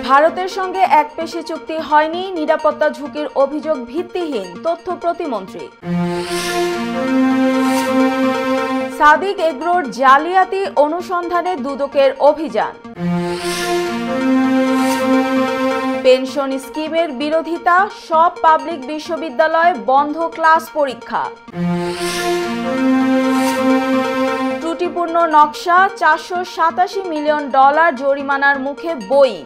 ভারতের সঙ্গে একপেশে চুক্তি হয়নি, নিরাপত্তা ঝুঁকির অভিযোগ ভিত্তিহীন, তথ্য প্রতিমন্ত্রী। সাদিক এগ্রোর জালিয়াতি অনুসন্ধানে দুদকের অভিযান। পেনশন স্কিমের বিরোধিতা, সব পাবলিক বিশ্ববিদ্যালয়ে বন্ধ ক্লাস পরীক্ষা। ত্রুটিপূর্ণ নকশা, $487 মিলিয়ন জরিমানার মুখে বোয়িং।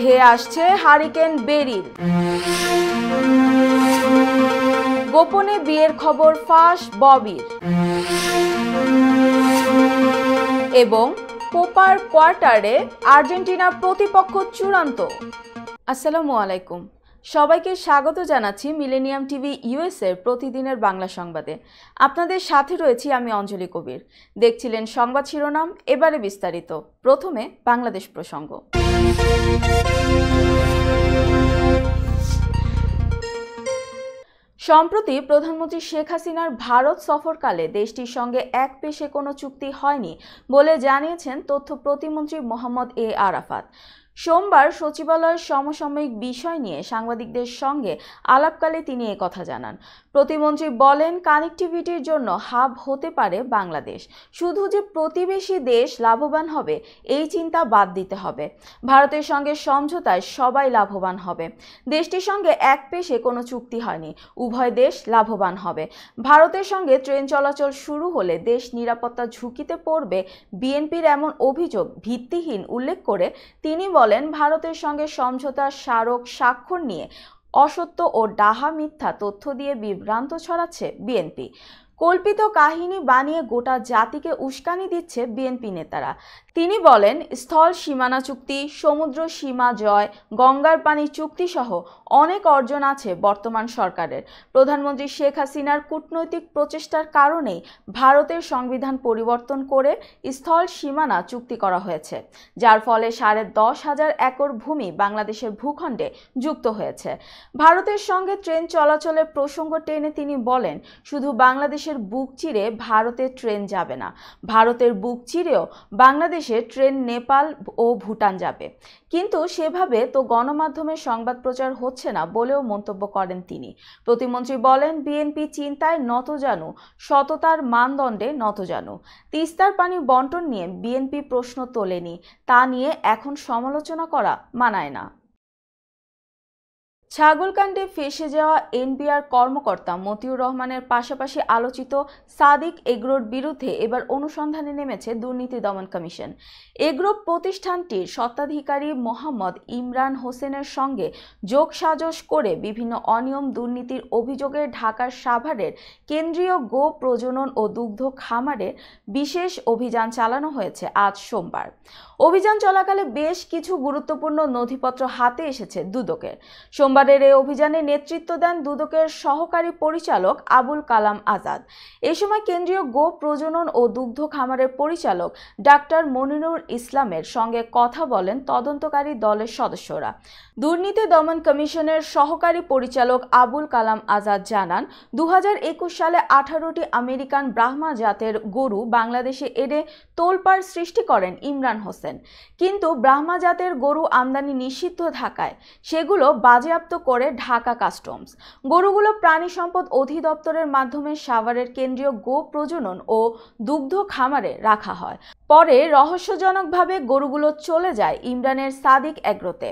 ধেয়ে আসছে হারিকেন বেরিল। গোপনে বিয়ের খবর ফাঁস ববির। এবং কোপার কোয়ার্টারে আর্জেন্টিনার প্রতিপক্ষ চূড়ান্ত। আসসালামু আলাইকুম, সবাইকে স্বাগত জানাচ্ছি মিলেনিয়াম টিভি ইউএসএর প্রতিদিনের বাংলা সংবাদে। আপনাদের সাথে রয়েছি আমি অঞ্জলি কবির। দেখছিলেন সংবাদ শিরোনাম, এবারে বিস্তারিত। প্রথমে বাংলাদেশ প্রসঙ্গ। সম্প্রতি প্রধানমন্ত্রী শেখ হাসিনার ভারত সফরকালে দেশটির সঙ্গে একপেশে কোনো চুক্তি হয়নি বলে জানিয়েছেন তথ্য প্রতিমন্ত্রী মোহাম্মদ এ আরাফাত। সোমবার সচিবালয়ের সমসাময়িক বিষয় নিয়ে সাংবাদিকদের সঙ্গে আলাপকালে তিনি একথা জানান। প্রতিমন্ত্রী বলেন, কানেক্টিভিটির জন্য হাব হতে পারে বাংলাদেশ, শুধু যে প্রতিবেশী দেশ লাভবান হবে এই চিন্তা বাদ দিতে হবে। ভারতের সঙ্গে সমঝোতায় সবাই লাভবান হবে। দেশটির সঙ্গে একপেশে কোনো চুক্তি হয়নি, উভয় দেশ লাভবান হবে। ভারতের সঙ্গে ট্রেন চলাচল শুরু হলে দেশ নিরাপত্তা ঝুঁকিতে পড়বে, বিএনপির এমন অভিযোগ ভিত্তিহীন উল্লেখ করে তিনি বলেন, ভারতের সঙ্গে সমঝোতা স্মারক স্বাক্ষর নিয়ে অসত্য ও ডাহা মিথ্যা তথ্য দিয়ে বিভ্রান্ত ছড়াচ্ছে বিএনপি। কল্পিত কাহিনী বানিয়ে গোটা জাতিকে উস্কানি দিচ্ছে বিএনপি নেতারা। তিনি বলেন, স্থল সীমানা চুক্তি, সমুদ্র সীমা জয়, গঙ্গার পানি চুক্তি সহ অনেক অর্জন আছে বর্তমান সরকারের। প্রধানমন্ত্রী শেখ হাসিনার কূটনৈতিক প্রচেষ্টার কারণেই ভারতের সংবিধান পরিবর্তন করে স্থল সীমানা চুক্তি করা হয়েছে, যার ফলে 10,500 একর ভূমি বাংলাদেশের ভূখণ্ডে যুক্ত হয়েছে। ভারতের সঙ্গে ট্রেন চলাচলের প্রসঙ্গ টেনে তিনি বলেন, শুধু বাংলাদেশের বুক চিরে ভারতে ট্রেন যাবে না, ভারতের বুক চিরেও বাংলাদেশে ট্রেন নেপাল ও ভুটান যাবে। কিন্তু সেভাবে তো গণমাধ্যমে সংবাদ প্রচার হচ্ছে না বলেও মন্তব্য করেন তিনি। প্রতিমন্ত্রী বলেন, বিএনপি চিন্তায় নতজানু, সততার মানদণ্ডে নতজানু। তিস্তার পানি বন্টন নিয়ে বিএনপি প্রশ্ন তোলেনি, তা নিয়ে এখন সমালোচনা করা মানায় না। ছাগলকাণ্ডে ফেঁসে যাওয়া এনবিআর কর্মকর্তা মতিউর রহমানের পাশাপাশি আলোচিত সাদিক এগ্রোর বিরুদ্ধে এবার অনুসন্ধানে নেমেছে দুর্নীতি দমন কমিশন। এগ্রো প্রতিষ্ঠানটির স্বত্বাধিকারী মোহাম্মদ ইমরান হোসেনের সঙ্গে যোগসাজশ করে বিভিন্ন অনিয়ম দুর্নীতির অভিযোগে ঢাকার সাভারের কেন্দ্রীয় গো প্রজনন ও দুগ্ধ খামারে বিশেষ অভিযান চালানো হয়েছে আজ সোমবার। অভিযান চলাকালে বেশ কিছু গুরুত্বপূর্ণ নথিপত্র হাতে এসেছে দুদকের। সোমবারের এই অভিযানে নেতৃত্ব দেন দুদকের সহকারী পরিচালক আবুল কালাম আজাদ। এই সময় কেন্দ্রীয় গো প্রজনন ও দুগ্ধ খামারের পরিচালক ডাক্তার মনিরুল ইসলামের সঙ্গে কথা বলেন তদন্তকারী দলের সদস্যরা। দুর্নীতি দমন কমিশনের সহকারী পরিচালক আবুল কালাম আজাদ জানান, 2021 সালে 18টি আমেরিকান ব্রাহ্মা জাতের গরু বাংলাদেশে এনে তোলপাড় সৃষ্টি করেন ইমরান হোসেন। কিন্তু ব্রাহ্মা জাতের গরু আমদানি নিষিদ্ধ থাকায় সেগুলো বাজেয়াপ্ত করে ঢাকা কাস্টমস। গরুগুলো প্রাণী সম্পদ অধিদপ্তরের মাধ্যমে সাভারের কেন্দ্রীয় গো প্রজনন ও দুগ্ধ খামারে রাখা হয়। পরে রহস্যজনকভাবে গরুগুলো চলে যায় ইমরানের সাদিক এগ্রোতে।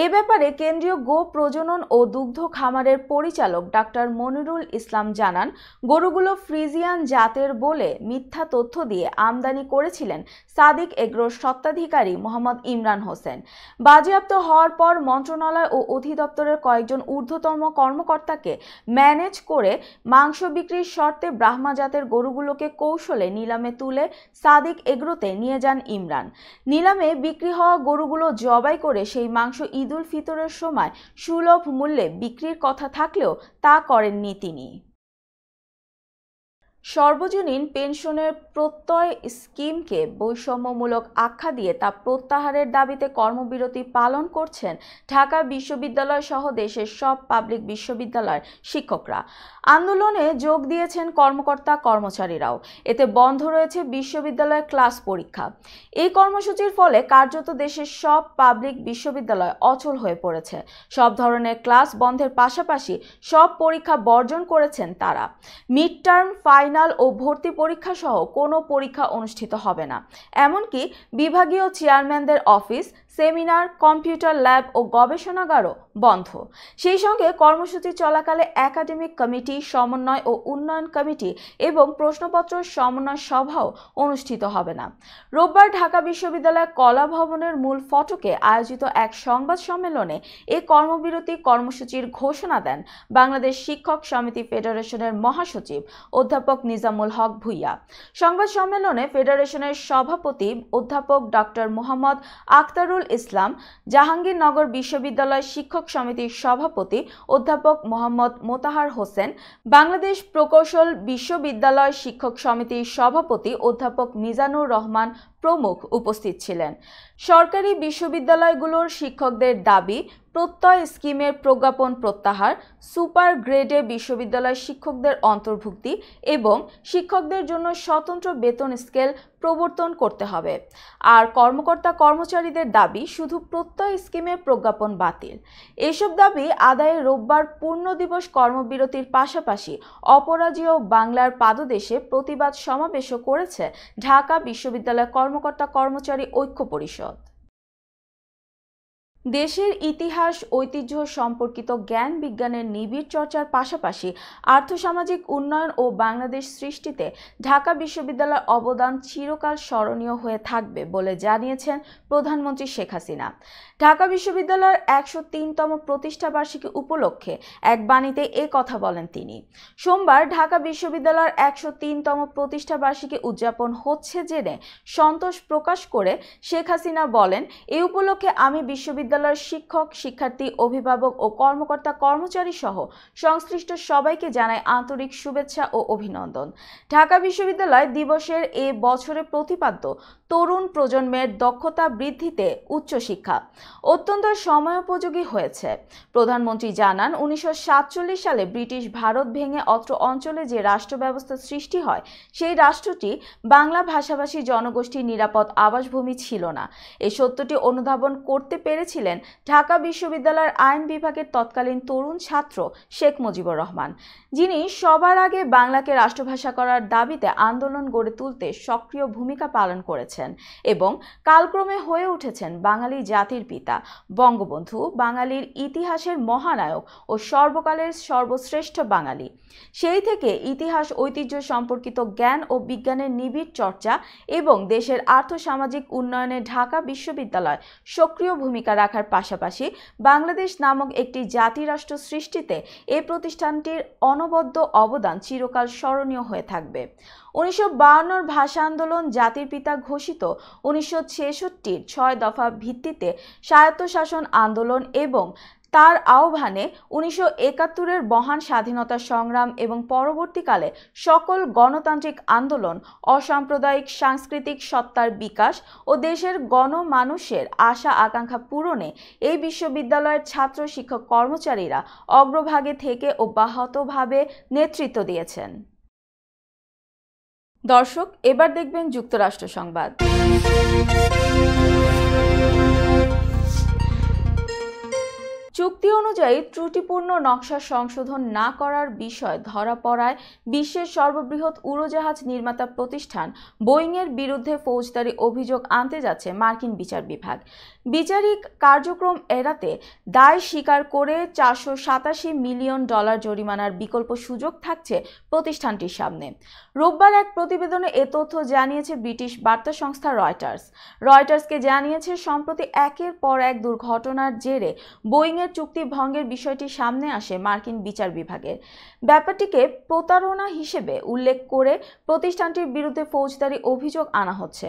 এ ব্যাপারে কেন্দ্রীয় গো প্রজনন ও দুগ্ধ খামারের পরিচালক ডাক্তার মনিরুল ইসলাম জানান, গরুগুলো ফ্রিজিয়ান জাতের বলে মিথ্যা তথ্য দিয়ে আমদানি করেছিলেন সাদিক এগ্রোর স্বত্বাধিকারী মোহাম্মদ ইমরান হোসেন। বাজেয়াপ্ত হওয়ার পর মন্ত্রণালয় ও অধিদপ্তরের কয়েকজন ঊর্ধ্বতম কর্মকর্তাকে ম্যানেজ করে মাংস বিক্রির শর্তে ব্রাহ্মা জাতের গরুগুলোকে কৌশলে নিলামে তুলে সাদিক এগ্রোতে নিয়ে যান ইমরান। নিলামে বিক্রি হওয়া গরুগুলো জবাই করে সেই মাংস ঈদুল ফিতরের সময় সুলভ মূল্যে বিক্রির কথা থাকলেও তা করেননি তিনি। সর্বজনীন পেনশনের প্রত্যয় স্কিমকে বৈষম্যমূলক আখ্যা দিয়ে তা প্রত্যাহারের দাবিতে কর্মবিরতি পালন করছেন ঢাকা বিশ্ববিদ্যালয় সহ দেশের সব পাবলিক বিশ্ববিদ্যালয়ের শিক্ষকরা। আন্দোলনে যোগ দিয়েছেন কর্মকর্তা কর্মচারীরাও। এতে বন্ধ রয়েছে বিশ্ববিদ্যালয়ের ক্লাস পরীক্ষা। এই কর্মসূচির ফলে কার্যত দেশের সব পাবলিক বিশ্ববিদ্যালয় অচল হয়ে পড়েছে। সব ধরনের ক্লাস বন্ধের পাশাপাশি সব পরীক্ষা বর্জন করেছেন তারা। মিড টার্ম, ফাইনাল ও ভর্তি পরীক্ষা সহ কোনো পরীক্ষা অনুষ্ঠিত হবে না। এমনকি বিভাগীয় চেয়ারম্যানদের অফিস, সেমিনার, কম্পিউটার ল্যাব ও গবেষণাগারও বন্ধ। সেই সঙ্গে কর্মসূচি চলাকালে একাডেমিক কমিটি, সমন্বয় ও উন্নয়ন কমিটি এবং প্রশ্নপত্র সমন্বয় সভাও অনুষ্ঠিত হবে না। রোববার ঢাকা বিশ্ববিদ্যালয় কলা ভবনের মূল ফটকে আয়োজিত এক সংবাদ সম্মেলনে এ কর্মবিরতি কর্মসূচির ঘোষণা দেন বাংলাদেশ শিক্ষক সমিতি ফেডারেশনের মহাসচিব অধ্যাপক নিজামুল হক ভূঁইয়া। সংবাদ সম্মেলনে ফেডারেশনের সভাপতি অধ্যাপক ডক্টর মোহাম্মদ আখতারুল ইসলাম, জাহাঙ্গীরনগর বিশ্ববিদ্যালয় শিক্ষক সমিতির সভাপতি অধ্যাপক মোহাম্মদ মোতাহার হোসেন, বাংলাদেশ প্রকৌশল বিশ্ববিদ্যালয় শিক্ষক সমিতির সভাপতি অধ্যাপক মিজানুর রহমান প্রমুখ উপস্থিত ছিলেন। সরকারি বিশ্ববিদ্যালয়গুলোর শিক্ষকদের দাবি প্রত্যয় স্কিমের প্রজ্ঞাপন প্রত্যাহার, সুপার গ্রেডে বিশ্ববিদ্যালয় শিক্ষকদের অন্তর্ভুক্তি এবং শিক্ষকদের জন্য স্বতন্ত্র বেতন স্কেল প্রবর্তন করতে হবে। আর কর্মকর্তা কর্মচারীদের দাবি শুধু প্রত্যয় স্কিমের প্রজ্ঞাপন বাতিল। এসব দাবি আদায়ে রোববার পূর্ণ দিবস কর্মবিরতির পাশাপাশি অপরাজেয় বাংলার পাদদেশে প্রতিবাদ সমাবেশও করেছে ঢাকা বিশ্ববিদ্যালয় কর্মকর্তা কর্মচারী ঐক্য পরিষদ। দেশের ইতিহাস, ঐতিহ্য সম্পর্কিত জ্ঞান বিজ্ঞানের নিবিড় চর্চার পাশাপাশি আর্থসামাজিক উন্নয়ন ও বাংলাদেশ সৃষ্টিতে ঢাকা বিশ্ববিদ্যালয়ের অবদান চিরকাল স্মরণীয় হয়ে থাকবে বলে জানিয়েছেন প্রধানমন্ত্রী শেখ হাসিনা। ঢাকা বিশ্ববিদ্যালয়ের ১০৩তম প্রতিষ্ঠাবার্ষিকী উপলক্ষে এক বাণীতে এ কথা বলেন তিনি। সোমবার ঢাকা বিশ্ববিদ্যালয়ের ১০৩তম প্রতিষ্ঠাবার্ষিকী উদযাপন হচ্ছে জেনে সন্তোষ প্রকাশ করে শেখ হাসিনা বলেন, এই উপলক্ষে আমি বিশ্ববিদ্যালয়ের শিক্ষক, শিক্ষার্থী, অভিভাবক ও কর্মকর্তা কর্মচারী সহ সংশ্লিষ্ট সবাইকে জানাই আন্তরিক শুভেচ্ছা ও অভিনন্দন। ঢাকা বিশ্ববিদ্যালয় দিবসের এ বছরে প্রতিপাদ্য তরুণ প্রজন্মের দক্ষতা বৃদ্ধিতে উচ্চশিক্ষা অত্যন্ত সময়োপযোগী হয়েছে। প্রধানমন্ত্রী জানান, ১৯৪৭ সালে ব্রিটিশ ভারত ভেঙে অত্র অঞ্চলে যে রাষ্ট্র ব্যবস্থা সৃষ্টি হয়, সেই রাষ্ট্রটি বাংলা ভাষাভাষী জনগোষ্ঠীর নিরাপদ আবাসভূমি ছিল না। এই সত্যটি অনুধাবন করতে পেরেছিলেন ঢাকা বিশ্ববিদ্যালয়ের আইন বিভাগের তৎকালীন তরুণ ছাত্র শেখ মুজিবুর রহমান, যিনি সবার আগে বাংলাকে রাষ্ট্রভাষা করার দাবিতে আন্দোলন গড়ে তুলতে সক্রিয় ভূমিকা পালন করেছেন এবং কালক্রমে হয়ে উঠেছেন বাঙালি জাতির পিতা, বঙ্গবন্ধু, বাঙালির ইতিহাসের মহানায়ক ও সর্বকালের সর্বশ্রেষ্ঠ বাঙালি। সেই থেকে ইতিহাস, ঐতিহ্য সম্পর্কিত জ্ঞান ও বিজ্ঞানের নিবিড় চর্চা এবং দেশের আর্থসামাজিক উন্নয়নে ঢাকা বিশ্ববিদ্যালয় সক্রিয় ভূমিকা রাখার পাশাপাশি বাংলাদেশ নামক একটি জাতিরাষ্ট্র সৃষ্টিতে এই প্রতিষ্ঠানটির অনবদ্য অবদান চিরকাল স্মরণীয় হয়ে থাকবে। ১৯৫২ ভাষা আন্দোলন, জাতির পিতা ঘোষিত ১৯৬৬-র ৬ দফা ভিত্তিতে স্বায়ত্তশাসন আন্দোলন এবং তার আহ্বানে ১৯৭১-এর মহান স্বাধীনতা সংগ্রাম এবং পরবর্তীকালে সকল গণতান্ত্রিক আন্দোলন, অসাম্প্রদায়িক সাংস্কৃতিক সত্তার বিকাশ ও দেশের গণমানুষের আশা আকাঙ্ক্ষা পূরণে এই বিশ্ববিদ্যালয়ের ছাত্র, শিক্ষক, কর্মচারীরা অগ্রভাগে থেকে অব্যাহতভাবে নেতৃত্ব দিয়েছেন। দর্শক, এবার দেখবেন যুক্তরাষ্ট্র সংবাদ। চুক্তি অনুযায়ী ত্রুটিপূর্ণ নকশা সংশোধন না করার বিষয় ধরা পড়ায় বিশ্বের সর্ববৃহৎ উড়োজাহাজ নির্মাতা প্রতিষ্ঠান বোয়িংয়ের বিরুদ্ধে ফৌজদারি অভিযোগ আনতে যাচ্ছে মার্কিন বিচার বিভাগ। বিচারিক কার্যক্রম এড়াতে দায় স্বীকার করে $৪৮৭ মিলিয়ন জরিমানার বিকল্প সুযোগ থাকছে প্রতিষ্ঠানটির সামনে। রোববার এক প্রতিবেদনে এ তথ্য জানিয়েছে ব্রিটিশ বার্তা সংস্থা রয়টার্সকে জানিয়েছে, সম্প্রতি একের পর এক দুর্ঘটনার জেরে বোয়িংয়ের বোয়িংয়ের চুক্তি ভঙ্গের বিষয়টি সামনে আসে মার্কিন বিচার বিভাগের। ব্যাপারটিকে প্রতারণা হিসেবে উল্লেখ করে প্রতিষ্ঠানটির বিরুদ্ধে ফৌজদারি অভিযোগ আনা হচ্ছে।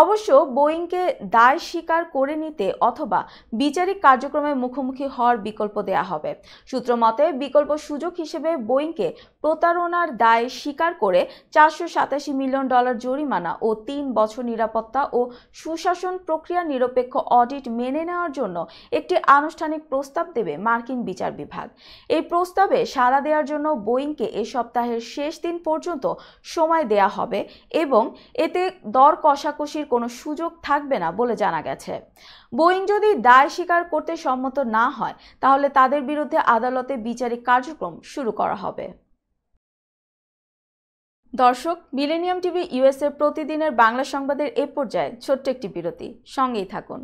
অবশ্য বোয়িংকে দায় স্বীকার করে নিতে অথবা বিচারিক কার্যক্রমের মুখোমুখি হওয়ার বিকল্প দেয়া হবে। সূত্র মতে বিকল্প সুযোগ হিসেবে বোয়িংকে প্রতারণার দায় স্বীকার করে $487 মিলিয়ন জরিমানা ও 3 বছর নিরাপত্তা ও সুশাসন প্রক্রিয়া নিরপেক্ষ অডিট মেনে নেওয়ার জন্য একটি আনুষ্ঠানিক প্রস্তাব দেবে মার্কিন বিচার বিভাগ। এই প্রস্তাবে সাড়া দেওয়ার জন্য বোয়িংকে এ সপ্তাহের শেষ দিন পর্যন্ত সময় দেয়া হবে এবং এতে দর কষাকষির কোনো সুযোগ থাকবে না বলে জানা গেছে। বোয়িং যদি দায় স্বীকার করতে সম্মত না হয় তাহলে তাদের বিরুদ্ধে আদালতে বিচারিক কার্যক্রম শুরু করা হবে। দর্শক, মিলেনিয়াম টিভি ইউএসএ প্রতিদিনের বাংলা সংবাদের এ পর্যায়ে ছোট্ট একটি বিরতি, সঙ্গেই থাকুন।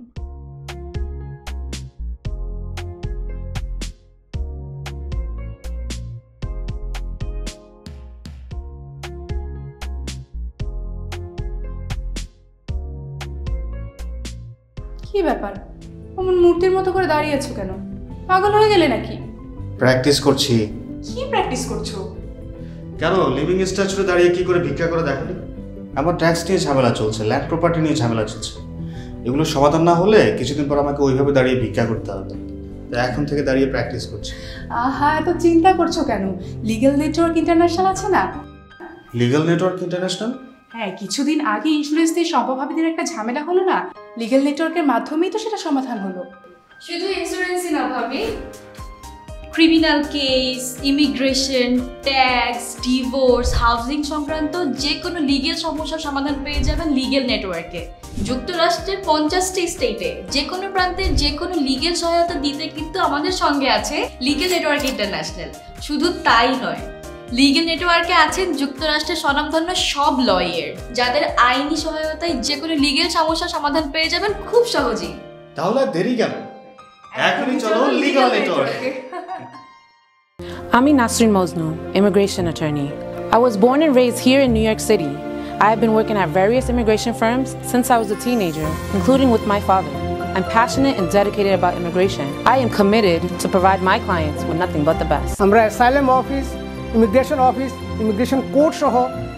কি ব্যাপার, অমন মূর্তির মতো করে দাঁড়িয়ে আছো কেন? পাগল হয়ে গেলে নাকি? প্র্যাকটিস করছি। কি প্র্যাকটিস করছো? কেন লিভিং স্ট্যাচুতে দাঁড়িয়ে কি করে ভিক্ষা করে দেখালি? আমার ট্যাক্স নিয়ে ঝামেলা চলছে, ল্যান্ড প্রপার্টি নিয়ে ঝামেলা চলছে। এগুলো সমাধান না হলে কিছুদিন পর আমাকে ওইভাবে দাঁড়িয়ে ভিক্ষা করতে হবে। তাই এখন থেকে দাঁড়িয়ে প্র্যাকটিস করছি। আহা, এত চিন্তা করছো কেন? লিগ্যাল নেটওয়ার্ক ইন্টারন্যাশনাল আছে না? Legal network international? হ্যাঁ, কিছুদিন আগে ইন্স্যুরেন্স দিয়ে সম্পভাবীদের একটা ঝামেলা হলো না, লিগ্যাল নেটওয়ার্কের মাধ্যমেই তো সেটা সমাধান হলো। শুধু ইন্স্যুরেন্সই না ভাবি, criminal case, immigration, tax, divorce, housing সংক্রান্ত যে কোনো লিগেল সমস্যার সমাধান পেয়ে যাবেন লিগেল নেটওয়ার্কে। যুক্তরাষ্ট্রের 50টি স্টেটে যে কোনো প্রান্তে যে কোনো লিগেল সহায়তা দিতে কিন্তু আমাদের সঙ্গে আছে লিগেল নেটওয়ার্ক ইন্টারন্যাশনাল। শুধু তাই নয়, লিগেল নেটওয়ার্কে আছেন যুক্তরাষ্ট্রের স্বনামধন্য সব লয়ার, যাদের আইনি সহায়তায় যে কোনো লিগেল সমস্যার সমাধান পেয়ে যাবেন খুব সহজেই। তাহলে দেরি কেন? এখনই চলো লিগ্যাল নেটওয়ার্কে। I'm Nasrin Mosnu, immigration attorney. I was born and raised here in New York City. I have been working at various immigration firms since I was a teenager, including with my father. I'm passionate and dedicated about immigration. I am committed to provide my clients with nothing but the best. আমরা asylum office, immigration court সহ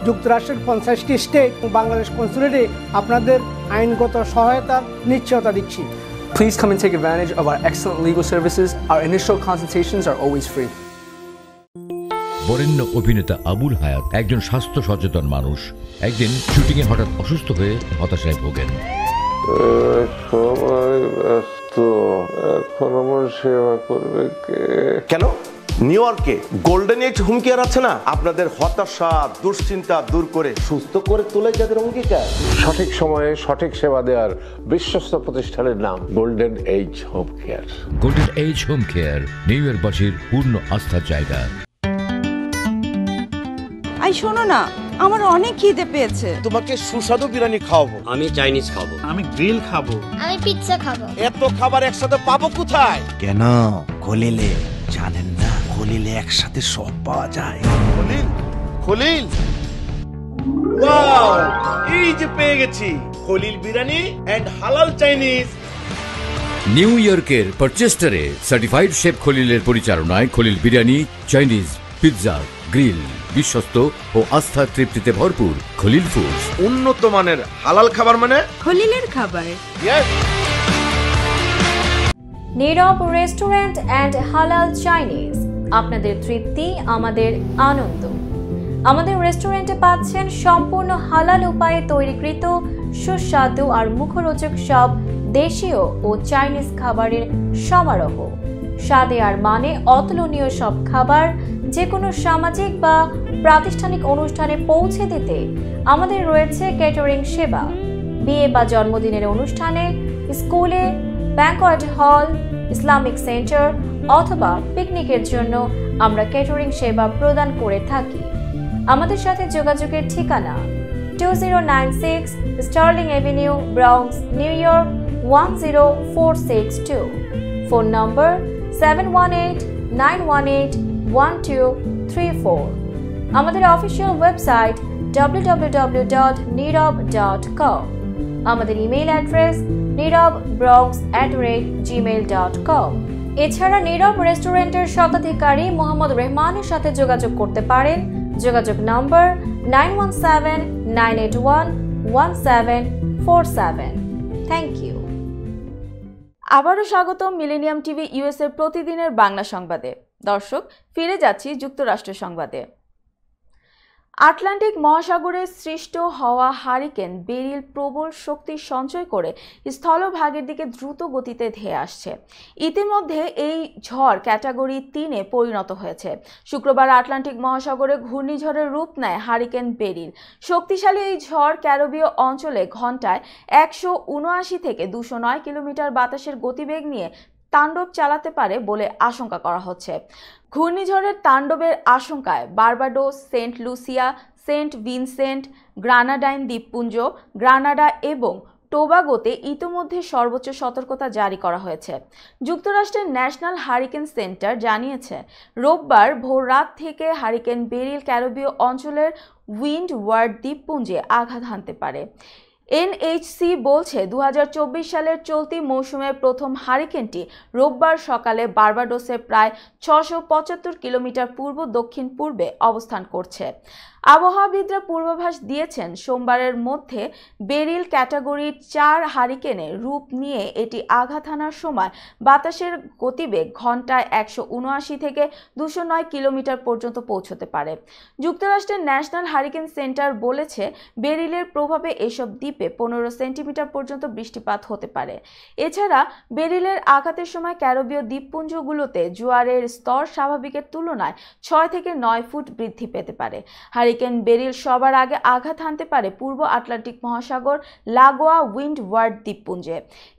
যুক্তরাষ্ট্রের 50টি state ও বাংলাদেশ কনসুলেটে আপনাদের আইনগত সহায়তার নিশ্চয়তা দিচ্ছি। Please come and take advantage of our excellent legal services. Our initial consultations are always free. বরেণ্য অভিনেতা আবুল হায়াত একজন স্বাস্থ্য সচেতন মানুষ। একদিন শুটিংয়ে হঠাৎ অসুস্থ হয়ে হতাশায় ভোগেন। সবাই ব্যস্ত, এখন আমার সেবা করবে কে? কেন? নিউ ইয়র্কে গোল্ডেন এজ হোম কেয়ার আছে না, আপনাদের হতাশা দুশ্চিন্তা দূর করে সুস্থ করে তোলে যাদের অঙ্গীকার। সঠিক সময়ে সঠিক সেবা দেওয়ার বিশ্বস্ত প্রতিষ্ঠানের নাম Golden Age Home Care. Golden Age Home Care New ইয়র্কবাসীর পূর্ণ আস্থার জায়গা। আই শোনো না, আমার অনেক খিদে পেয়েছে। তোমাকে সুস্বাদু বিরিয়ানি খাওয়াবো। আমি চাইনিজ খাবো। আমি গ্রিল খাবো। আমি পিৎজা খাবো। এত খাবার একসাথে পাবো কোথায়? কেন খলিলে জানেন না? খলিলে একসাথে সব পাওয়া যায়। খলিল, খলিল, ওয়াও, এই যে পেয়ে গেছি খলিল বিরিয়ানি এন্ড হালাল চাইনিজ। নিউ ইয়র্কের পারচেস্টারে সার্টিফাইড শেফ খলিলের পরিচালনায় Khalil biryani, Chinese, pizza, grill, বিশ্বস্ত ও আস্থার তৃপ্তিতে ভরপুর খলিল ফুডস। উন্নত মানের হালাল খাবার মানে খলিলের খাবার। নীরব রেস্টুরেন্ট অ্যান্ড হালাল চাইনিজ, আপনাদের তৃপ্তি আমাদের আনন্দ। আমাদের রেস্টুরেন্টে পাচ্ছেন সম্পূর্ণ হালাল উপায়ে তৈরিকৃত সুস্বাদু আর মুখরোচক সব দেশীয় ও চাইনিজ খাবারের সমারোহ। স্বাদে আর মানে অতুলনীয় সব খাবার যে কোনো সামাজিক বা প্রাতিষ্ঠানিক অনুষ্ঠানে পৌঁছে দিতে আমাদের রয়েছে ক্যাটারিং সেবা। বিয়ে বা জন্মদিনের অনুষ্ঠানে, স্কুলে, ব্যাংকোয়েট হল, ইসলামিক সেন্টার অথবা পিকনিকের জন্য আমরা ক্যাটারিং সেবা প্রদান করে থাকি। আমাদের সাথে যোগাযোগের ঠিকানা 2096 Sterling Avenue, Bronx, New York 10462। Phone number 718-918-1234। আমাদের অফিসিয়াল ওয়েবসাইট www.nirob.com। আমাদের ইমেইল অ্যাড্রেস nirobronx@gmail.com। এছাড়া নীরব রেস্টুরেন্টের স্বত্বাধিকারী মোহাম্মদ রেহমানের সাথে যোগাযোগ করতে পারেন। যোগাযোগ নম্বর 9179811747। Thank you. আবারও স্বাগত মিলেনিয়াম টিভি ইউএসএ প্রতিদিনের বাংলা সংবাদে। দর্শক, ফিরে যাচ্ছি যুক্তরাষ্ট্র সংবাদে। আটলান্টিক মহাসাগরে সৃষ্ট হওয়া হারিকেন বেরিল প্রবল শক্তি সঞ্চয় করে স্থলভাগের দিকে দ্রুত গতিতে ধেয়ে আসছে। ইতিমধ্যে এই ঝড় ক্যাটাগরি 3-এ পরিণত হয়েছে। শুক্রবার আটলান্টিক মহাসাগরে ঘূর্ণিঝড়ের রূপ নেয় হারিকেন বেরিল। শক্তিশালী এই ঝড় ক্যারিবীয় অঞ্চলে ঘন্টায় 179 থেকে 209 কিলোমিটার বাতাসের গতিবেগ নিয়ে তাণ্ডব চালাতে পারে বলে আশঙ্কা করা হচ্ছে। ঘূর্ণিঝড়ের তাণ্ডবের আশঙ্কায় Barbados, Saint Lucia, Saint Vincent, Grenadine দ্বীপপুঞ্জ, গ্রানাডা এবং টোবাগোতে ইতোমধ্যে সর্বোচ্চ সতর্কতা জারি করা হয়েছে। যুক্তরাষ্ট্রের ন্যাশনাল হারিকেন সেন্টার জানিয়েছে, রোববার ভোর রাত থেকে হারিকেন বেরিল ক্যারিবীয় অঞ্চলের উইন্ড ওয়ার্ড দ্বীপপুঞ্জে আঘাত হানতে পারে। এনএইচসি বলছে 2024 সালের চলতি মৌসুমের প্রথম হারিকেনটি রোববার সকালে বার্বাডোসের প্রায় 675 কিলোমিটার পূর্ব দক্ষিণ পূর্বে অবস্থান করছে। আবহাওয়াবিদরা পূর্বাভাস দিয়েছেন, সোমবারের মধ্যে বেরিল ক্যাটাগরির 4 হারিকেনে রূপ নিয়ে এটি আঘাত হানার সময় বাতাসের গতিবেগ ঘন্টায় 179 থেকে 209 কিলোমিটার পর্যন্ত পৌঁছতে পারে। যুক্তরাষ্ট্রের ন্যাশনাল হারিকেন সেন্টার বলেছে, বেরিলের প্রভাবে এসব দ্বীপে 15 সেন্টিমিটার পর্যন্ত বৃষ্টিপাত হতে পারে। এছাড়া বেরিলের আঘাতের সময় ক্যারিবীয় দ্বীপপুঞ্জগুলোতে জোয়ারের স্তর স্বাভাবিকের তুলনায় 6 থেকে 9 ফুট বৃদ্ধি পেতে পারে। হারিকেন বেরিল সবার আগে আঘাত হানতে পারে পূর্ব আটলান্টিক মহাসাগর লাগোয়া উইন্ড ওয়ার্ড দ্বীপপুঞ্জে।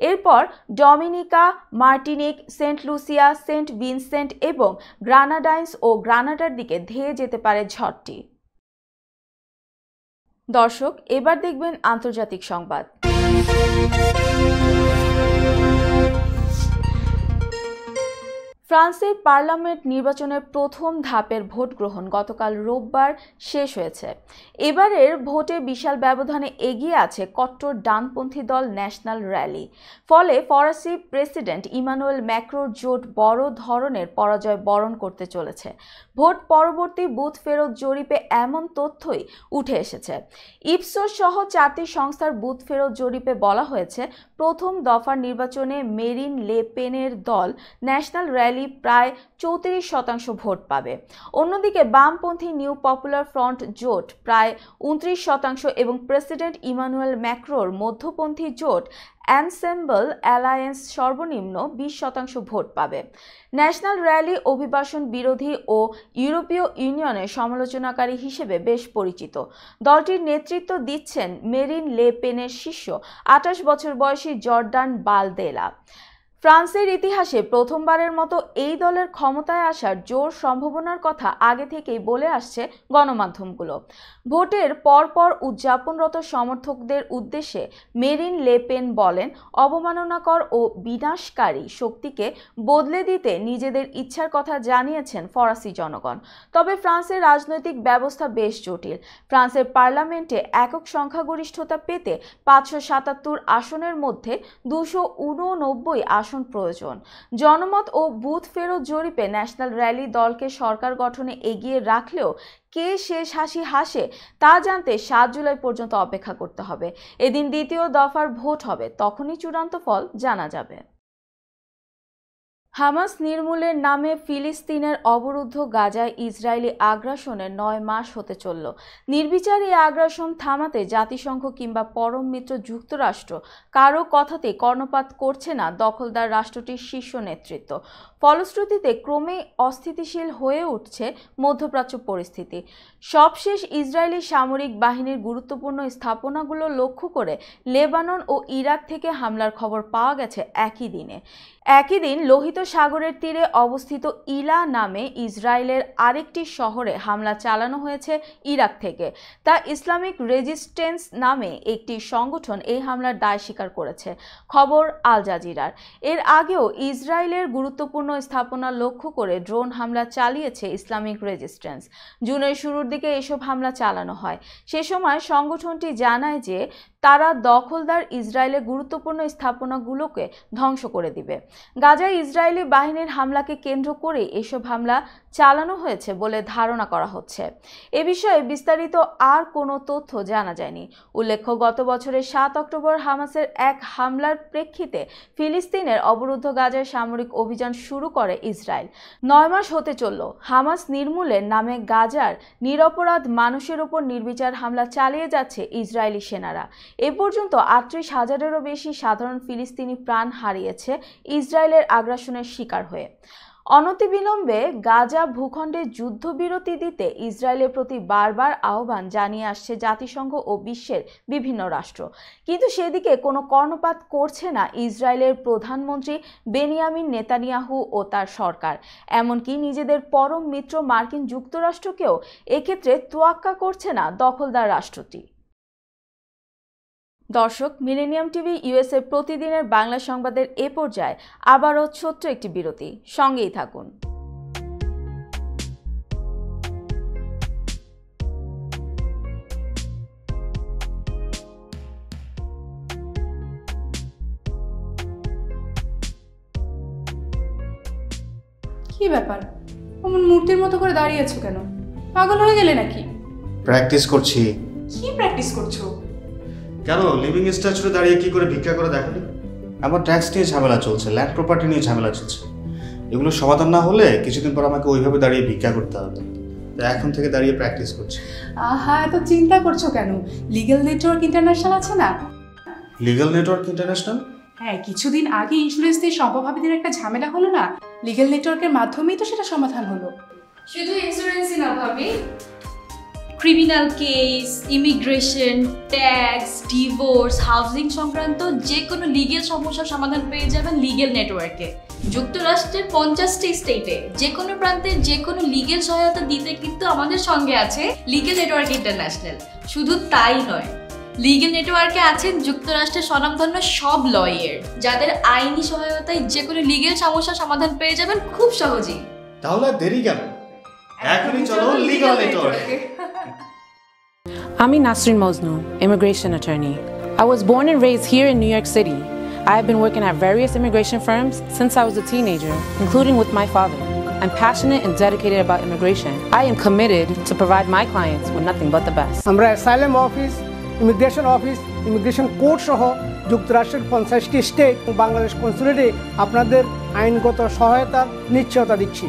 এরপর Dominica, Martinique, Saint Lucia, Saint Vincent এবং গ্রানাডাইন্স ও গ্রানাডার দিকে ধেয়ে যেতে পারে ঝড়টি। দর্শক, এবার দেখবেন আন্তর্জাতিক সংবাদ। ফ্রান্সের পার্লামেন্ট নির্বাচনের প্রথম ধাপের ভোট গ্রহণ গতকাল রোববার শেষ হয়েছে। এবারের ভোটে বিশাল ব্যবধানে এগিয়ে আছে কট্টর ডানপন্থী দল ন্যাশনাল র্যালি। ফলে ফরাসি প্রেসিডেন্ট ইমানুয়েল ম্যাক্রোর জোট বড় ধরনের পরাজয় বরণ করতে চলেছে। ভোট পরবর্তী বুথ ফেরত জরিপে এমন তথ্যই উঠে এসেছে। ইপসোস সহ 4টি সংস্থার বুথ ফেরত জরিপে বলা হয়েছে, প্রথম দফার নির্বাচনে মেরিন লে পেনের দল ন্যাশনাল র্যালি প্রায় 34% ভোট পাবে। অন্যদিকে বামপন্থী নিউ পপুলার ফ্রন্ট জোট প্রায় 29% এবং প্রেসিডেন্ট ইমানুয়েল ম্যাক্রোর মধ্যপন্থী জোট অ্যানসেম্বল অ্যালায়েন্স সর্বনিম্ন 20% ভোট পাবে। ন্যাশনাল র্যালি অভিবাসন বিরোধী ও ইউরোপীয় ইউনিয়নের সমালোচনাকারী হিসেবে বেশ পরিচিত। দলটির নেতৃত্ব দিচ্ছেন মেরিন লে পেনের শিষ্য 28 বছর বয়সী জর্ডান বালদেলা। ফ্রান্সের ইতিহাসে প্রথমবারের মতো এই দলের ক্ষমতায় আসার জোর সম্ভাবনার কথা আগে থেকেই বলে আসছে গণমাধ্যমগুলো। ভোটের পরপর উদযাপনরত সমর্থকদের উদ্দেশ্যে মেরিন লে পেন বলেন, অবমাননাকর ও বিনাশকারী শক্তিকে বদলে দিতে নিজেদের ইচ্ছার কথা জানিয়েছেন ফরাসি জনগণ। তবে ফ্রান্সের রাজনৈতিক ব্যবস্থা বেশ জটিল। ফ্রান্সের পার্লামেন্টে একক সংখ্যাগরিষ্ঠতা পেতে 577 আসনের মধ্যে 289 আসন প্রয়োজন। জনমত ও বুথ ফেরত জরিপে ন্যাশনাল র্যালি দলকে সরকার গঠনে এগিয়ে রাখলেও কে শেষ হাসি হাসে তা জানতে 7 জুলাই পর্যন্ত অপেক্ষা করতে হবে। এদিন দ্বিতীয় দফার ভোট হবে, তখনই চূড়ান্ত ফল জানা যাবে। হামাস নির্মূলের নামে ফিলিস্তিনের অবরুদ্ধ গাজায় ইসরায়েলি আগ্রাসনের 9 মাস হতে চলল। নির্বিচার এই আগ্রাসন থামাতে জাতিসংঘ কিংবা পরম মিত্র যুক্তরাষ্ট্র কারো কথাতে কর্ণপাত করছে না দখলদার রাষ্ট্রটির শীর্ষ নেতৃত্ব। ফলশ্রুতিতে ক্রমেই অস্থিতিশীল হয়ে উঠছে মধ্যপ্রাচ্য পরিস্থিতি। সবশেষ ইসরায়েলি সামরিক বাহিনীর গুরুত্বপূর্ণ স্থাপনাগুলো লক্ষ্য করে লেবানন ও ইরাক থেকে হামলার খবর পাওয়া গেছে একই দিন লোহিত সাগরের তীরে অবস্থিত ইলা নামে ইসরায়েলের আরেকটি শহরে হামলা চালানো হয়েছে ইরাক থেকে। তা ইসলামিক রেজিস্ট্যান্স নামে একটি সংগঠন এই হামলার দায় স্বীকার করেছে, খবর আল জাজিরার। এর আগেও ইসরায়েলের গুরুত্বপূর্ণ স্থাপনা লক্ষ্য করে ড্রোন হামলা চালিয়েছে ইসলামিক রেজিস্ট্যান্স। জুনের শুরুর দিকে এসব হামলা চালানো হয়। সে সময় সংগঠনটি জানায় যে তারা দখলদার ইসরায়েলের গুরুত্বপূর্ণ স্থাপনাগুলোকে ধ্বংস করে দিবে। গাজায় ইসরায়েলি বাহিনীর হামলাকে কেন্দ্র করে এসব হামলা চালানো হয়েছে বলে ধারণা করা হচ্ছে। এ বিষয়ে বিস্তারিত আর কোনো তথ্য জানা যায়নি। উল্লেখ্য, গত বছরের 7 অক্টোবর হামাসের এক হামলার প্রেক্ষিতে ফিলিস্তিনের অবরুদ্ধ গাজায় সামরিক অভিযান শুরু করে ইসরায়েল। 9 মাস হতে চলল হামাস নির্মূলের নামে গাজার নিরপরাধ মানুষের উপর নির্বিচার হামলা চালিয়ে যাচ্ছে ইসরায়েলি সেনারা। এ পর্যন্ত 38,000-এরও বেশি সাধারণ ফিলিস্তিনি প্রাণ হারিয়েছে ইসরায়েলের আগ্রাসনের শিকার হয়ে। অনতিবিলম্বে গাজা ভূখণ্ডে যুদ্ধবিরতি দিতে ইসরায়েলের প্রতি বারবার আহ্বান জানিয়ে আসছে জাতিসংঘ ও বিশ্বের বিভিন্ন রাষ্ট্র, কিন্তু সেদিকে কোনো কর্ণপাত করছে না ইসরায়েলের প্রধানমন্ত্রী বেনিয়ামিন নেতানিয়াহু ও তার সরকার। এমনকি নিজেদের পরম মিত্র মার্কিন যুক্তরাষ্ট্রকেও এক্ষেত্রে তোয়াক্কা করছে না দখলদার রাষ্ট্রটি। দর্শক, মিলেনিয়াম টিভি ইউএসএ প্রতিদিনের বাংলা সংবাদের এ পর্যায়ে আবারও ছোট্ট একটি বিরতি, সঙ্গেই থাকুন। কি ব্যাপার, অমন মূর্তির মতো করে দাঁড়িয়ে আছো কেন? পাগল হয়ে গেলে নাকি? প্র্যাকটিস করছি। কি প্র্যাকটিস করছো? কেন লিভিং স্ট্যাচুরে দাঁড়িয়ে কি করে ভিক্ষা করে দেখনি? আমার ট্যাক্স নিয়ে ঝামেলা চলছে, ল্যান্ড প্রপার্টি নিয়ে ঝামেলা চলছে। এগুলো সমাধান না হলে কিছুদিন পর আমাকে ওইভাবে দাঁড়িয়ে ভিক্ষা করতে হবে। তাই এখন থেকে দাঁড়িয়ে প্র্যাকটিস করছি। আহা, এত চিন্তা করছো কেন? লিগ্যাল নেটওয়ার্ক ইন্টারন্যাশনাল আছে না? Legal network international? হ্যাঁ, কিছুদিন আগে ইন্স্যুরেন্স দিয়ে সম্পভাবীদের একটা ঝামেলা হলো না? লিগ্যাল নেটওয়ার্কের মাধ্যমেই তো সেটা সমাধান হলো। শুধু ইন্স্যুরেন্সই না ভাবি, criminal case, immigration, tax, divorce, housing সংক্রান্ত যে কোনো লিগেল সমস্যার সমাধান পেয়ে যাবেন লিগেল নেটওয়ার্কে। যুক্তরাষ্ট্রের 50টি স্টেটে যে কোনো প্রান্তে যে কোনো লিগেল সহায়তা দিতে কিন্তু আমাদের সঙ্গে আছে লিগেল নেটওয়ার্ক ইন্টারন্যাশনাল। শুধু তাই নয়, লিগেল নেটওয়ার্কে আছেন যুক্তরাষ্ট্রের স্বনামধন্য সব লয়ার, যাদের আইনি সহায়তায় যে কোনো লিগেল সমস্যার সমাধান পেয়ে যাবেন খুব সহজেই। তাহলে দেরি কেন? এখনই চলো লিগ্যাল নেটওয়ার্কে। I'm Nasrin Mosnu, immigration attorney. I was born and raised here in New York City. I have been working at various immigration firms since I was a teenager, including with my father. I'm passionate and dedicated about immigration. I am committed to provide my clients with nothing but the best. আমরা asylum office, immigration court সহ যুক্তরাষ্ট্রের 50টি state ও বাংলাদেশ কনসুলেটে আপনাদের আইনগত সহায়তার নিশ্চয়তা দিচ্ছি।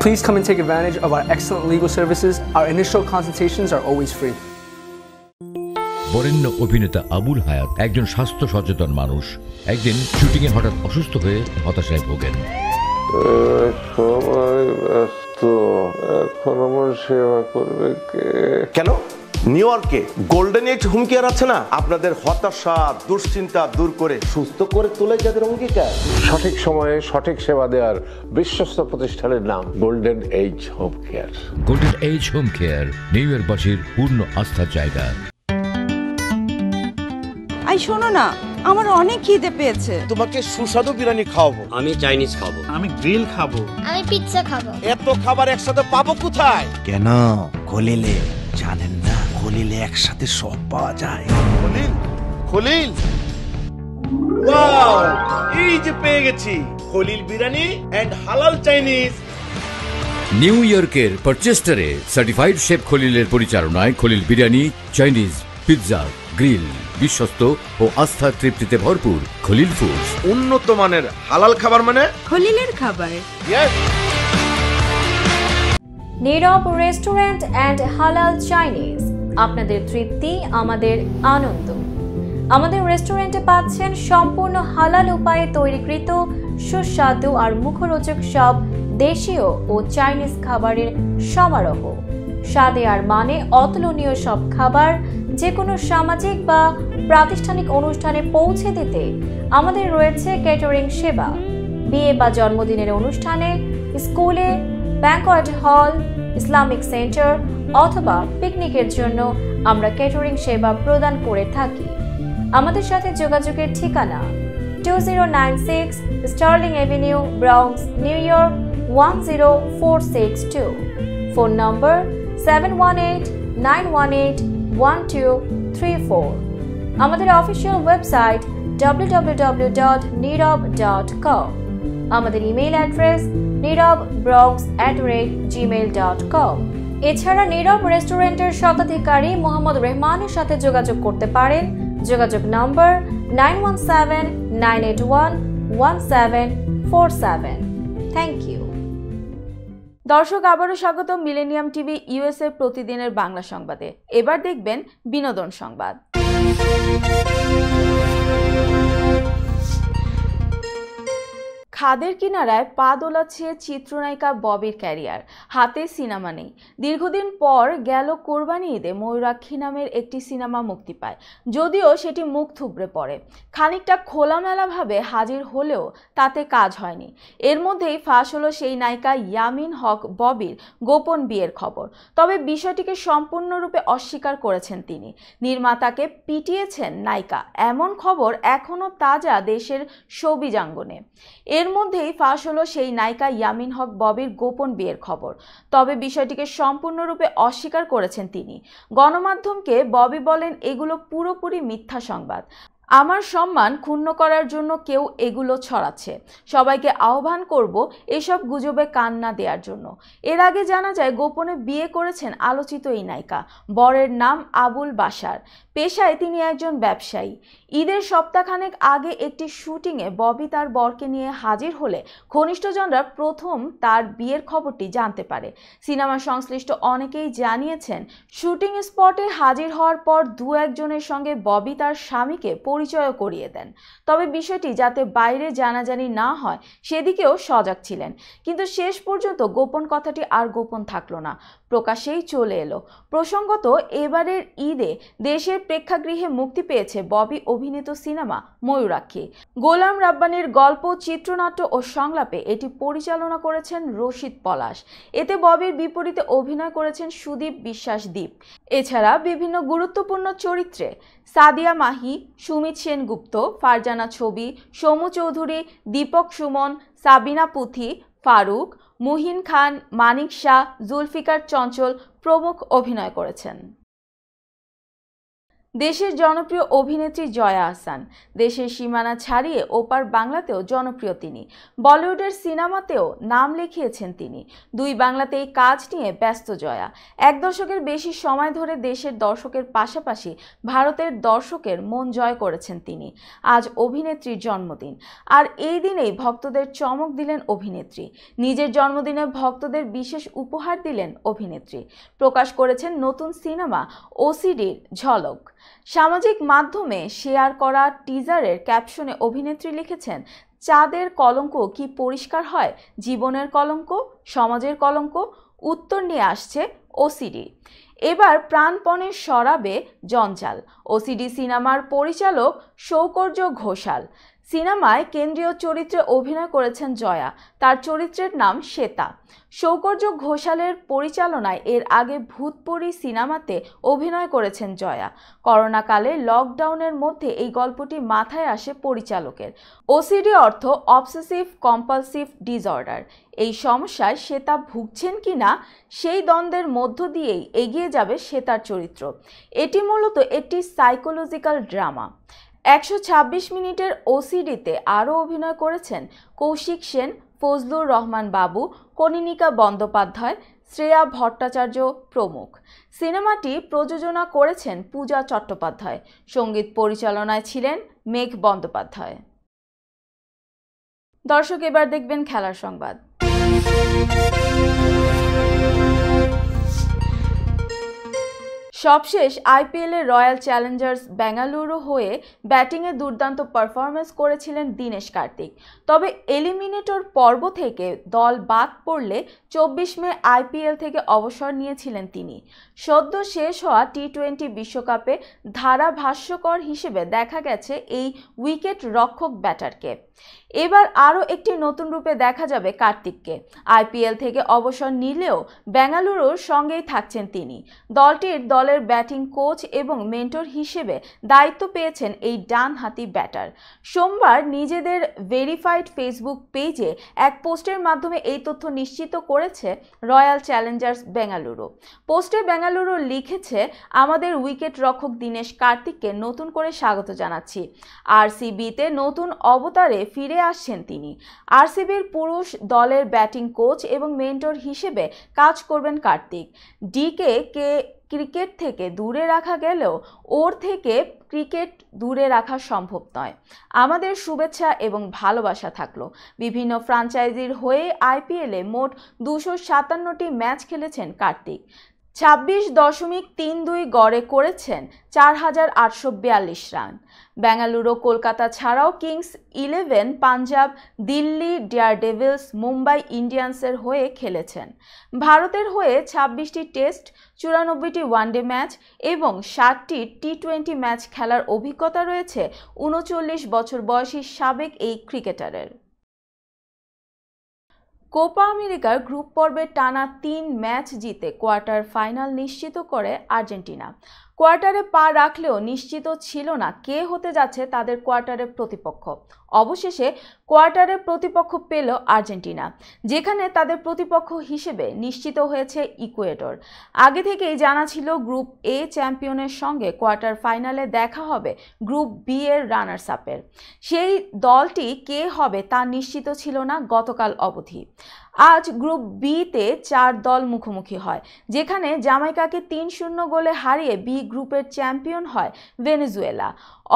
Please come and take advantage of our excellent legal services. Our initial consultations are always free. বরেণ্য অভিনেতা আবুল হায়াত একজন স্বাস্থ্য সচেতন মানুষ। একদিন শুটিংয়ে হঠাৎ অসুস্থ হয়ে হতাশায় ভোগেন। সবাই ব্যস্ত, এখন আমার সেবা করবে কে? কেন? নিউ ইয়র্কে গোল্ডেন এজ হোম কেয়ার আছে না? আপনাদের হতাশা দুশ্চিন্তা দূর করে সুস্থ করে তোলে যাদের অঙ্গীকার। সঠিক সময়ে সঠিক সেবা দেওয়ার বিশ্বস্ত প্রতিষ্ঠানের নাম Golden Age Home Care. Golden Age Home Care New ইয়র্কবাসীর পূর্ণ আস্থার জায়গা। আই শোনো না, আমার অনেক খিদে পেয়েছে। তোমাকে সুস্বাদু বিরিয়ানি খাওয়াবো। আমি চাইনিজ খাবো। আমি গ্রিল খাবো। আমি পিৎজা খাবো। এত খাবার একসাথে পাবো কোথায়? কেন? খলিলে জানেন না, খলিলে একসাথে সব পাওয়া যায়। খলিল, খলিল, ওয়াও, এই যে পেয়ে গেছি খলিল বিরিয়ানি এন্ড হালাল চাইনিজ। নিউ ইয়র্কের পারচেস্টারে সার্টিফাইড শেফ খলিলের পরিচালনায় Khalil biryani, Chinese, pizza, grill, বিশ্বস্ত ও আস্থার তৃপ্তিতে ভরপুর খলিল ফুডস। উন্নত মানের হালাল খাবার মানে খলিলের খাবার। ইয়েস। নীরব রেস্টুরেন্ট অ্যান্ড হালাল চাইনিজ, আপনাদের তৃপ্তি আমাদের আনন্দ। আমাদের রেস্টুরেন্টে পাচ্ছেন সম্পূর্ণ হালাল উপায়ে তৈরিকৃত সুস্বাদু আর মুখরোচক সব দেশীয় ও চাইনিজ খাবারের সমারোহ। স্বাদে আর মানে অতুলনীয় সব খাবার যে কোনো সামাজিক বা প্রাতিষ্ঠানিক অনুষ্ঠানে পৌঁছে দিতে আমাদের রয়েছে ক্যাটারিং সেবা। বিয়ে বা জন্মদিনের অনুষ্ঠানে, স্কুলে, ব্যাংকোয়েট হল, ইসলামিক সেন্টার অথবা পিকনিকের জন্য আমরা ক্যাটারিং সেবা প্রদান করে থাকি। আমাদের সাথে যোগাযোগের ঠিকানা 2096 Sterling Avenue, Bronx, New York 10462। Phone number 718-918-1234। আমাদের অফিসিয়াল ওয়েবসাইট www.nirav.com, আমাদের ইমেইল অ্যাড্রেস nirav@gmail.com। এছাড়া নীরব রেস্টুরেন্টের স্বত্বাধিকারী মোহাম্মদ রেহমানের সাথে যোগাযোগ করতে পারেন। যোগাযোগ নম্বর 9179811747। Thank you. দর্শক, আবারও স্বাগত মিলেনিয়াম টিভি ইউএসএ প্রতিদিনের বাংলা সংবাদে। এবার দেখবেন বিনোদন সংবাদ। খাদের কিনারায় পা দোলাচ্ছে চিত্রনায়িকা ববির ক্যারিয়ার, হাতে সিনেমা নেই। দীর্ঘদিন পর গেল কোরবানি ঈদে ময়ূরাক্ষী নামের একটি সিনেমা মুক্তি পায়, যদিও সেটি মুখ থুবড়ে পড়ে। খানিকটা খোলামেলাভাবে হাজির হলেও তাতে কাজ হয়নি। এর মধ্যেই ফাঁস হলো সেই নায়িকা ইয়ামিন হক ববির গোপন বিয়ের খবর। তবে বিষয়টিকে সম্পূর্ণরূপে অস্বীকার করেছেন তিনি। নির্মাতাকে পিটিয়েছেন নায়িকা, এমন খবর এখনও তাজা দেশের শোবিজ আঙ্গনে। এর মধ্যেই ফাঁস হলো সেই নায়িকা ইয়ামিন হক ববির গোপন বিয়ের খবর। তবে বিষয়টিকে সম্পূর্ণরূপে অস্বীকার করেছেন তিনি। গণমাধ্যমকে ববি বলেন, এগুলো পুরোপুরি মিথ্যা সংবাদ। আমার সম্মান ক্ষুণ্ণ করার জন্য কেউ এগুলো ছড়াচ্ছে। সবাইকে আহ্বান করব এসব গুজবে কান না দেওয়ার জন্য। এর আগে জানা যায় গোপনে বিয়ে করেছেন আলোচিত এই নায়িকা। বরের নাম আবুল বাশার, পেশায় তিনি একজন ব্যবসায়ী। ঈদের সপ্তাহখানেক আগে একটি শুটিংয়ে ববি তার বরকে নিয়ে হাজির হলে ঘনিষ্ঠজনরা প্রথম তার বিয়ের খবরটি জানতে পারে। সিনেমা সংশ্লিষ্ট অনেকেই জানিয়েছেন, শুটিং স্পটে হাজির হওয়ার পর দু একজনের সঙ্গে ববি তার স্বামীকে পরিচয় করিয়ে দেন। তবে বিষয়টি যাতে বাইরে জানাজানি না হয় সেদিকেও সজাগ ছিলেন। কিন্তু শেষ পর্যন্ত গোপন কথাটি আর গোপন থাকলো না, প্রকাশেই চলে এলো। প্রসঙ্গত, এবারের ঈদে দেশের প্রেক্ষাগৃহে মুক্তি পেয়েছে ববি অভিনীত সিনেমা ময়ূরাক্ষী। গোলাম রাব্বানির গল্প, চিত্রনাট্য ও সংলাপে এটি পরিচালনা করেছেন রশিদ পলাশ। এতে ববির বিপরীতে অভিনয় করেছেন সুদীপ বিশ্বাস দীপ। এছাড়া বিভিন্ন গুরুত্বপূর্ণ চরিত্রে সাদিয়া মাহি, সুমিত সেনগুপ্ত, ফারজানা ছবি, সৌম্য চৌধুরী, দীপক সুমন, সাবিনা পুথি, ফারুক, মুহিন খান, মানিক শাহ, জুলফিকার চঞ্চল প্রমুখ অভিনয় করেছেন। দেশের জনপ্রিয় অভিনেত্রী জয়া আহসান দেশের সীমানা ছাড়িয়ে ওপার বাংলাতেও জনপ্রিয় তিনি। বলিউডের সিনেমাতেও নাম লিখিয়েছেন তিনি। দুই বাংলাতেই কাজ নিয়ে ব্যস্ত জয়া। এক দশকের বেশি সময় ধরে দেশের দর্শকের পাশাপাশি ভারতের দর্শকের মন জয় করেছেন তিনি। আজ অভিনেত্রীর জন্মদিন, আর এই দিনেই ভক্তদের চমক দিলেন অভিনেত্রী। নিজের জন্মদিনে ভক্তদের বিশেষ উপহার দিলেন অভিনেত্রী। প্রকাশ করেছেন নতুন সিনেমা ওসিডির ঝলক। সামাজিক মাধ্যমে শেয়ার করা টিজারের ক্যাপশনে অভিনেত্রী লিখেছেন, চাঁদের কলঙ্ক কি পরিষ্কার হয়? জীবনের কলঙ্ক, সমাজের কলঙ্ক? উত্তর নিয়ে আসছে ওসিডি। এবার প্রাণপণে সরাবে জঞ্জাল। ওসিডি সিনেমার পরিচালক সৌকর্য ঘোষাল। সিনেমায় কেন্দ্রীয় চরিত্রে অভিনয় করেছেন জয়া। তার চরিত্রের নাম শ্বেতা। সৌকর্য ঘোষালের পরিচালনায় এর আগে ভূতপরি সিনেমাতে অভিনয় করেছেন জয়া। করোনাকালে লকডাউনের মধ্যে এই গল্পটি মাথায় আসে পরিচালকের। ওসিডি অর্থ অবসেসিভ কম্পালসিভ ডিসঅর্ডার। এই সমস্যায় শ্বেতা ভুগছেন কিনা সেই দ্বন্দ্বের মধ্য দিয়েই এগিয়ে যাবে শ্বেতার চরিত্র। এটি মূলত একটি সাইকোলজিক্যাল ড্রামা। 126 মিনিটের ওসিডিতে আরও অভিনয় করেছেন কৌশিক সেন, ফজলুর রহমান বাবু, কনিনিকা বন্দ্যোপাধ্যায়, শ্রেয়া ভট্টাচার্য প্রমুখ। সিনেমাটি প্রযোজনা করেছেন পূজা চট্টোপাধ্যায়। সঙ্গীত পরিচালনায় ছিলেন মেঘ বন্দ্যোপাধ্যায়। দর্শক, এবার দেখবেন খেলার সংবাদ। সবশেষ আইপিএলে রয়্যাল চ্যালেঞ্জার্স বেঙ্গালুরু হয়ে ব্যাটিংয়ে দুর্দান্ত পারফরমেন্স করেছিলেন দীনেশ কার্তিক। তবে এলিমিনেটর পর্ব থেকে দল বাদ পড়লে 24 মে আইপিএল থেকে অবসর নিয়েছিলেন তিনি। সদ্য শেষ হওয়া টি-20 বিশ্বকাপে ধারাভাষ্যকর হিসেবে দেখা গেছে এই উইকেট রক্ষক ব্যাটারকে। এবার আরও একটি নতুন রূপে দেখা যাবে কার্তিককে। আইপিএল থেকে অবসর নিলেও বেঙ্গালুরুর সঙ্গেই থাকছেন তিনি। দলের ব্যাটিং কোচ এবং মেন্টর হিসেবে দায়িত্ব পেয়েছেন এই ডানহাতি ব্যাটার। সোমবার নিজেদের ভেরিফাইড ফেসবুক পেজে এক পোস্টের মাধ্যমে এই তথ্য নিশ্চিত করেছে রয়্যাল চ্যালেঞ্জার্স বেঙ্গালুরু। পোস্টে বেঙ্গালুরু লিখেছে, আমাদের উইকেট রক্ষক দীনেশ কার্তিককে নতুন করে স্বাগত জানাচ্ছি। আরসিবিতে নতুন অবতারে ফিরে আসছেন তিনি। আরসিবির পুরুষ দলের ব্যাটিং কোচ এবং মেন্টর হিসেবে কাজ করবেন কার্তিক। ডিকে ক্রিকেট থেকে দূরে রাখা গেলেও ওর থেকে ক্রিকেট দূরে রাখা সম্ভব নয়। আমাদের শুভেচ্ছা এবং ভালোবাসা থাকলো। বিভিন্ন ফ্র্যাঞ্চাইজির হয়ে আইপিএলে মোট 257টি ম্যাচ খেলেছেন কার্তিক। 26.32 গড়ে করেছেন 4842 রান। বেঙ্গালুরু, কলকাতা ছাড়াও কিংস 11, পাঞ্জাব, দিল্লি ডেয়ারডেভিলস, মুম্বাই ইন্ডিয়ান্সের হয়ে খেলেছেন। ভারতের হয়ে 26টি টেস্ট, 94টি ওয়ানডে ম্যাচ এবং 60টি টি20 ম্যাচ খেলার অভিজ্ঞতা রয়েছে 39 বছর বয়সী সাবেক এই ক্রিকেটারের। কোপা আমেরিকার গ্রুপ পর্বের টানা 3 ম্যাচ জিতে কোয়ার্টার ফাইনাল নিশ্চিত করে আর্জেন্টিনা। কোয়ার্টারে পা রাখলেও নিশ্চিত ছিল না কে হতে যাচ্ছে তাদের কোয়ার্টারের প্রতিপক্ষ। অবশেষে কোয়ার্টারের প্রতিপক্ষ পেল আর্জেন্টিনা, যেখানে তাদের প্রতিপক্ষ হিসেবে নিশ্চিত হয়েছে ইকুয়েডর। আগে থেকেই জানা ছিল গ্রুপ এ চ্যাম্পিয়নের সঙ্গে কোয়ার্টার ফাইনালে দেখা হবে গ্রুপ বি এর রানার্স আপের। সেই দলটি কে হবে তা নিশ্চিত ছিল না গতকাল অবধি। আজ গ্রুপ বিতে 4 দল মুখোমুখি হয়, যেখানে জামাইকাকে 3-0 গোলে হারিয়ে বি গ্রুপের চ্যাম্পিয়ন হয় ভেনেজুয়েলা।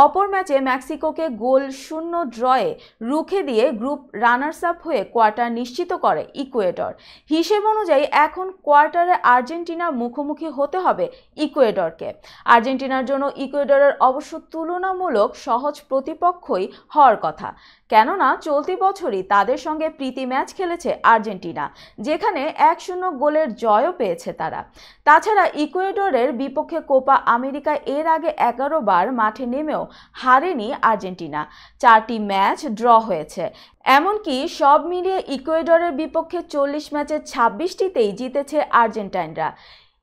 অপর ম্যাচে মেক্সিকোকে গোল 0 ড্রয়ে রুখে দিয়ে গ্রুপ রানার্স আপ হয়ে কোয়ার্টার নিশ্চিত করে ইকুয়েডর। হিসেব অনুযায়ী এখন কোয়ার্টারে আর্জেন্টিনা মুখোমুখি হতে হবে ইকুয়েডরকে। আর্জেন্টিনার জন্য ইকুয়েডরের অবশ্য তুলনামূলক সহজ প্রতিপক্ষই হওয়ার কথা, কেননা চলতি বছরই তাদের সঙ্গে প্রীতি ম্যাচ খেলেছে আর্জেন্টিনা, যেখানে 1-0 গোলের জয়ও পেয়েছে তারা। তাছাড়া ইকুয়েডরের বিপক্ষে কোপা আমেরিকা এর আগে 11 বার মাঠে নেমেও হারেনি আর্জেন্টিনা। 4টি ম্যাচ ড্র হয়েছে। এমনকি সব মিলিয়ে ইকুয়েডরের বিপক্ষে 40 ম্যাচের 26টিতেই জিতেছে আর্জেন্টাইনরা।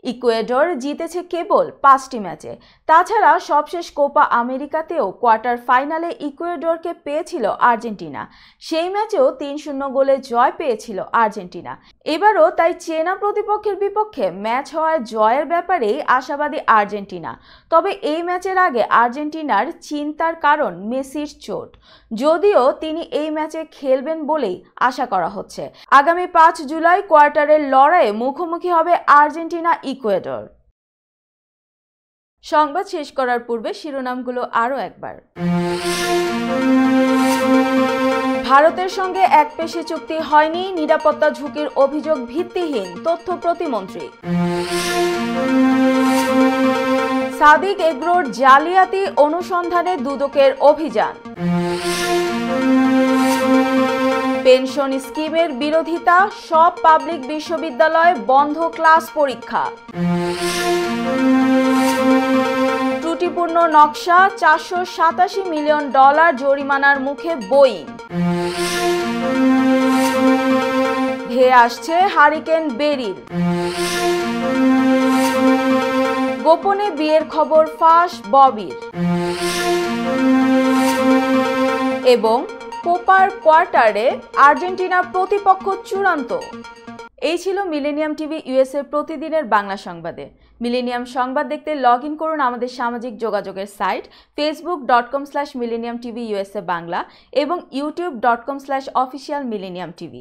ইকুয়েডর জিতেছে কেবল 5টি ম্যাচে। তাছাড়া সবশেষ কোপা আমেরিকাতেও কোয়ার্টার ফাইনালে ইকুয়েডরকে পেয়েছিল আর্জেন্টিনা। সেই ম্যাচেও 3-0 গোলে জয় পেয়েছিল আর্জেন্টিনা। এবারও তাই চেনা প্রতিপক্ষের বিপক্ষে ম্যাচ হওয়ায় জয়ের ব্যাপারেই আশাবাদী আর্জেন্টিনা। তবে এই ম্যাচের আগে আর্জেন্টিনার চিন্তার কারণ মেসির চোট, যদিও তিনি এই ম্যাচে খেলবেন বলেই আশা করা হচ্ছে। আগামী 5 জুলাই কোয়ার্টারের লড়াইয়ে মুখোমুখি হবে আর্জেন্টিনা ইকুয়েডর। সংবাদ শেষ করার পূর্বে শিরোনামগুলো আরও একবার। ভারতের সঙ্গে একপেশে চুক্তি হয়নি, নিরাপত্তা ঝুঁকির অভিযোগ ভিত্তিহীন, তথ্য প্রতিমন্ত্রী। সাদিক এগ্রোর জালিয়াতি অনুসন্ধানে দুদকের অভিযান। পেনশন স্কিমের বিরোধিতা, সব পাবলিক বিশ্ববিদ্যালয়ে বন্ধ ক্লাস পরীক্ষা। ত্রুটিপূর্ণ নকশা, $487 মিলিয়ন জরিমানার মুখে বোয়িং। ধেয়ে আসছে হারিকেন বেরিল। গোপনে বিয়ের খবর ফাঁস ববির। এবং কোপার কোয়ার্টারে আর্জেন্টিনার প্রতিপক্ষ চূড়ান্ত। এই ছিল মিলেনিয়াম টিভি ইউএসএ প্রতিদিনের বাংলা সংবাদে। মিলেনিয়াম সংবাদ দেখতে লগ ইন করুন আমাদের সামাজিক যোগাযোগের সাইট facebook.com/millenniumtvusa বাংলা এবং youtube.com/officialmillenniumtv।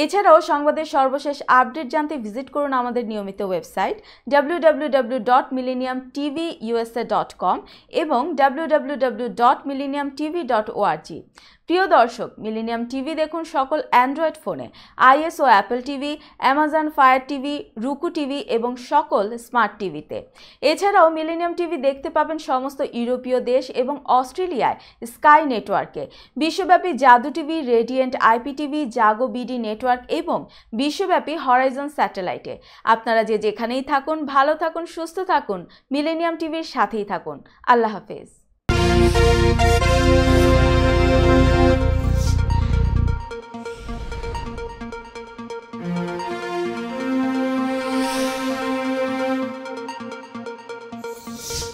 এছাড়াও সংবাদের সর্বশেষ আপডেট জানতে ভিজিট করুন আমাদের নিয়মিত ওয়েবসাইট www.millenniumtvusa.com এবং www.millenniumtv.org। প্রিয় দর্শক, মিলেনিয়াম টিভি দেখুন সকল অ্যান্ড্রয়েড ফোনে, iOS ও Apple TV, Amazon Fire TV, Roku TV এবং সকল স্মার্ট টিভিতে। এছাড়াও মিলেনিয়াম টিভি দেখতে পাবেন সমস্ত ইউরোপীয় দেশ এবং অস্ট্রেলিয়ায় স্কাই নেটওয়ার্কে, বিশ্বব্যাপী জাদু টিভি, রেডিয়েন্ট IPTV, জাগো বিডি নেটওয়ার্ক এবং বিশ্বব্যাপী হরাইজন স্যাটেলাইটে। আপনারা যে যেখানেই থাকুন, ভালো থাকুন, সুস্থ থাকুন, মিলেনিয়াম টিভির সাথেই থাকুন। আল্লাহ হাফেজ। আল্লাহ।